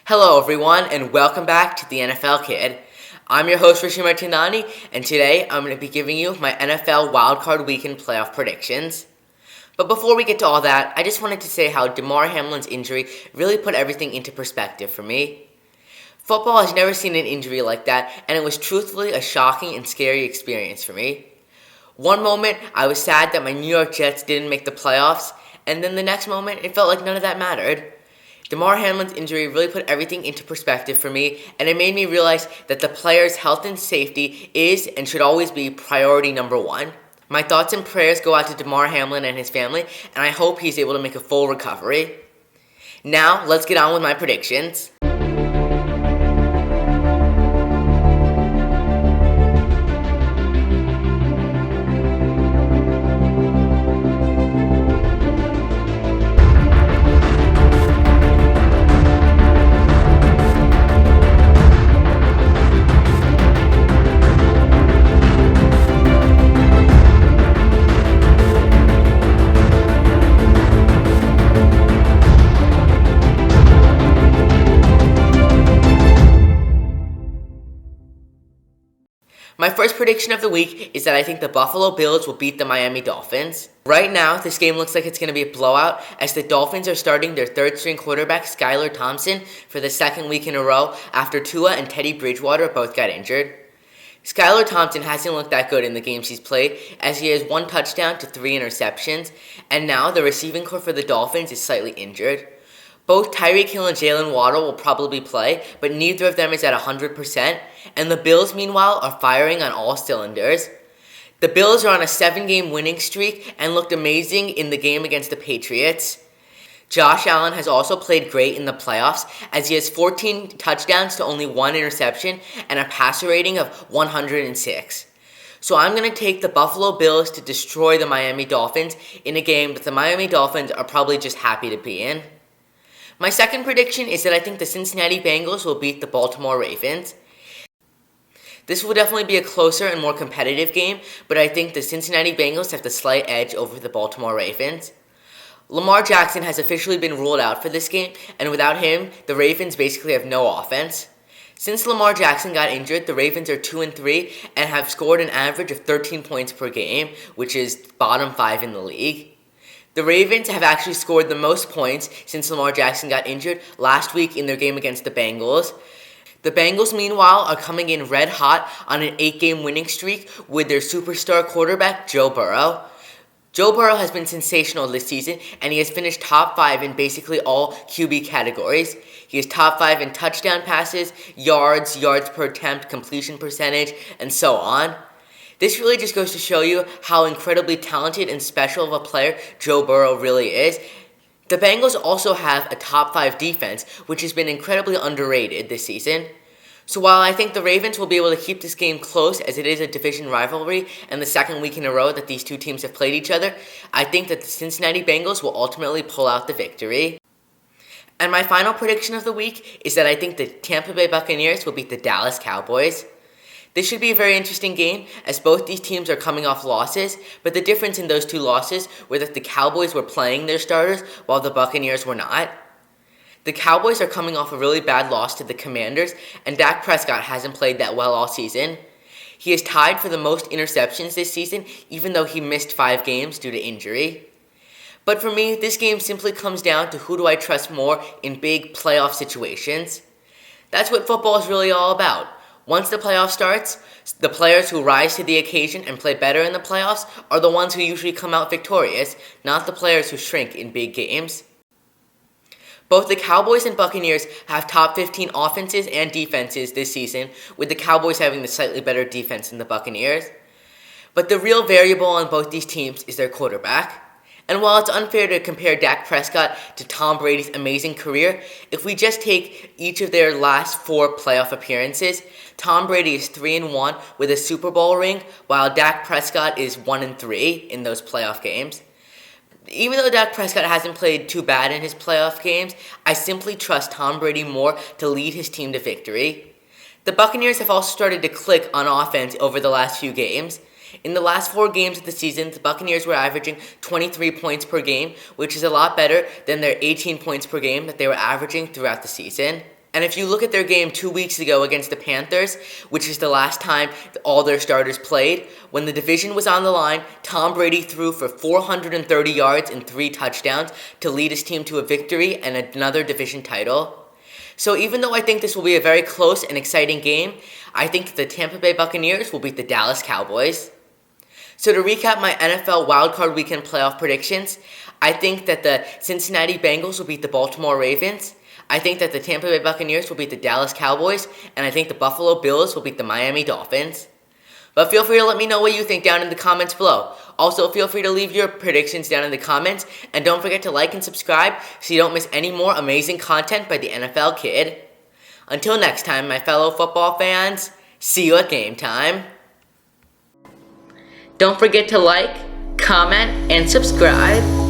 Hello everyone and welcome back to the NFL Kid. I'm your host Rishi Martinani and today I'm going to be giving you my NFL Wildcard Weekend playoff predictions. But before we get to all that, I just wanted to say how Damar Hamlin's injury really put everything into perspective for me. Football has never seen an injury like that, and it was truthfully a shocking and scary experience for me. One moment, I was sad that my New York Jets didn't make the playoffs, and then the next moment, it felt like none of that mattered. Damar Hamlin's injury really put everything into perspective for me, and it made me realize that the player's health and safety is and should always be priority number one. My thoughts and prayers go out to Damar Hamlin and his family, and I hope he's able to make a full recovery. Now, let's get on with my predictions. My first prediction of the week is that I think the Buffalo Bills will beat the Miami Dolphins. Right now, this game looks like it's going to be a blowout as the Dolphins are starting their third-string quarterback Skylar Thompson for the second week in a row after Tua and Teddy Bridgewater both got injured. Skylar Thompson hasn't looked that good in the games he's played as he has 1 touchdown to 3 interceptions, and now the receiving core for the Dolphins is slightly injured. Both Tyreek Hill and Jalen Waddle will probably play, but neither of them is at 100%, and the Bills, meanwhile, are firing on all cylinders. The Bills are on a 7-game winning streak and looked amazing in the game against the Patriots. Josh Allen has also played great in the playoffs as he has 14 touchdowns to only 1 interception and a passer rating of 106. So I'm going to take the Buffalo Bills to destroy the Miami Dolphins in a game that the Miami Dolphins are probably just happy to be in. My second prediction is that I think the Cincinnati Bengals will beat the Baltimore Ravens. This will definitely be a closer and more competitive game, but I think the Cincinnati Bengals have the slight edge over the Baltimore Ravens. Lamar Jackson has officially been ruled out for this game, and without him, the Ravens basically have no offense. Since Lamar Jackson got injured, the Ravens are 2-3 and have scored an average of 13 points per game, which is bottom 5 in the league. The Ravens have actually scored the most points since Lamar Jackson got injured last week in their game against the Bengals. The Bengals, meanwhile, are coming in red hot on an 8-game winning streak with their superstar quarterback, Joe Burrow. Joe Burrow has been sensational this season, and he has finished top 5 in basically all QB categories. He is top 5 in touchdown passes, yards per attempt, completion percentage, and so on. This really just goes to show you how incredibly talented and special of a player Joe Burrow really is. The Bengals also have a top 5 defense, which has been incredibly underrated this season. So while I think the Ravens will be able to keep this game close as it is a division rivalry and the second week in a row that these two teams have played each other, I think that the Cincinnati Bengals will ultimately pull out the victory. And my final prediction of the week is that I think the Tampa Bay Buccaneers will beat the Dallas Cowboys. This should be a very interesting game as both these teams are coming off losses, but the difference in those two losses were that the Cowboys were playing their starters while the Buccaneers were not. The Cowboys are coming off a really bad loss to the Commanders, and Dak Prescott hasn't played that well all season. He is tied for the most interceptions this season, even though he missed 5 games due to injury. But for me, this game simply comes down to who do I trust more in big playoff situations. That's what football is really all about. Once the playoff starts, the players who rise to the occasion and play better in the playoffs are the ones who usually come out victorious, not the players who shrink in big games. Both the Cowboys and Buccaneers have top 15 offenses and defenses this season, with the Cowboys having the slightly better defense than the Buccaneers. But the real variable on both these teams is their quarterback. And while it's unfair to compare Dak Prescott to Tom Brady's amazing career, if we just take each of their last 4 playoff appearances, Tom Brady is 3-1 with a Super Bowl ring, while Dak Prescott is 1-3 in those playoff games. Even though Dak Prescott hasn't played too bad in his playoff games, I simply trust Tom Brady more to lead his team to victory. The Buccaneers have also started to click on offense over the last few games. In the last 4 games of the season, the Buccaneers were averaging 23 points per game, which is a lot better than their 18 points per game that they were averaging throughout the season. And if you look at their game 2 weeks ago against the Panthers, which is the last time all their starters played, when the division was on the line, Tom Brady threw for 430 yards and 3 touchdowns to lead his team to a victory and another division title. So even though I think this will be a very close and exciting game, I think the Tampa Bay Buccaneers will beat the Dallas Cowboys. So to recap my NFL Wildcard Weekend playoff predictions, I think that the Cincinnati Bengals will beat the Baltimore Ravens. I think that the Tampa Bay Buccaneers will beat the Dallas Cowboys, and I think the Buffalo Bills will beat the Miami Dolphins. But feel free to let me know what you think down in the comments below. Also, feel free to leave your predictions down in the comments, and don't forget to like and subscribe so you don't miss any more amazing content by the NFL Kid. Until next time, my fellow football fans, see you at game time. Don't forget to like, comment, and subscribe.